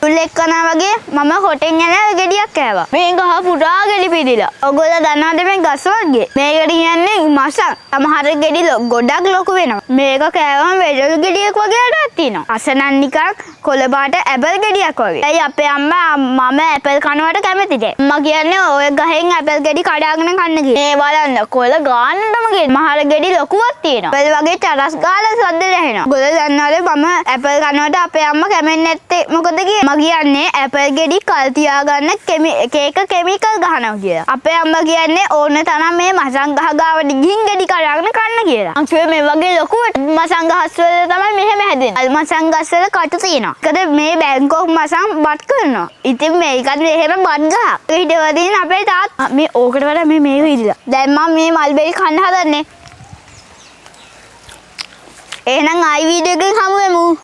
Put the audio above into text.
තුලෙක් කනවා වගේ මම හොටෙන් යන ගෙඩියක් කෑවා. මේ ගහ පුරා ගෙඩි පිළිලා. ඔයගොල්ලෝ දන්නවද මේ ගස් වර්ගේ? මේ ගෙඩි කියන්නේ මසක්. සමහර ගෙඩි ගොඩක් ලොකු වෙනවා. මේක කෑවම වෙඩළු ගෙඩියක් වගේ හටක් තියෙනවා. අසනන් නිකන් කොළ පාට ඇපල් ගෙඩියක් වගේ. ඇයි අපේ අම්මා මම ඇපල් කනවට කැමති නැහැ. අම්මා කියන්නේ ඔය ගහෙන් ඇපල් ගෙඩි කඩාගෙන කන්න කියලා. මේ බලන්න කොළ ගානටම ගෙඩි. මහර ගෙඩි ලොකුවක් තියෙනවා. ඇපල් වගේ තරස් ගාලා සද්ද ඇහෙනවා. ඔයගොල්ලෝ දන්නවද මම ඇපල් කනවට අපේ අම්මා කැමෙන්නේ නැත්තේ මොකද කියන්නේ ඇපල් ගෙඩි කල් තියාගන්න කේක කෙමිකල් ගහනවා කියලා. අපේ අම්මා කියන්නේ ඕන තරම් මේ මසන් ගහ ගාවට ගිහින් ගෙඩි කඩාගෙන කන්න කියලා. මං කිව්වේ මේ වගේ ලොකු මසන් ගස් වල තමයි මෙහෙම හැදෙන්නේ. මසන් ගස් වල කටු තියෙනවා. ඒකද මේ බැංකොක් මසන් බත් කරනවා. ඉතින් මේකත් එහෙම බත් ගහක්. ඊට වදින අපේ තාත්තා මේ ඕකට වඩා මේ මේක ඉදිලා. දැන් මම මේ මල්බෙරි කන්න හදන්නේ. එහෙනම් ආයි වීඩියෝ එකකින් හමු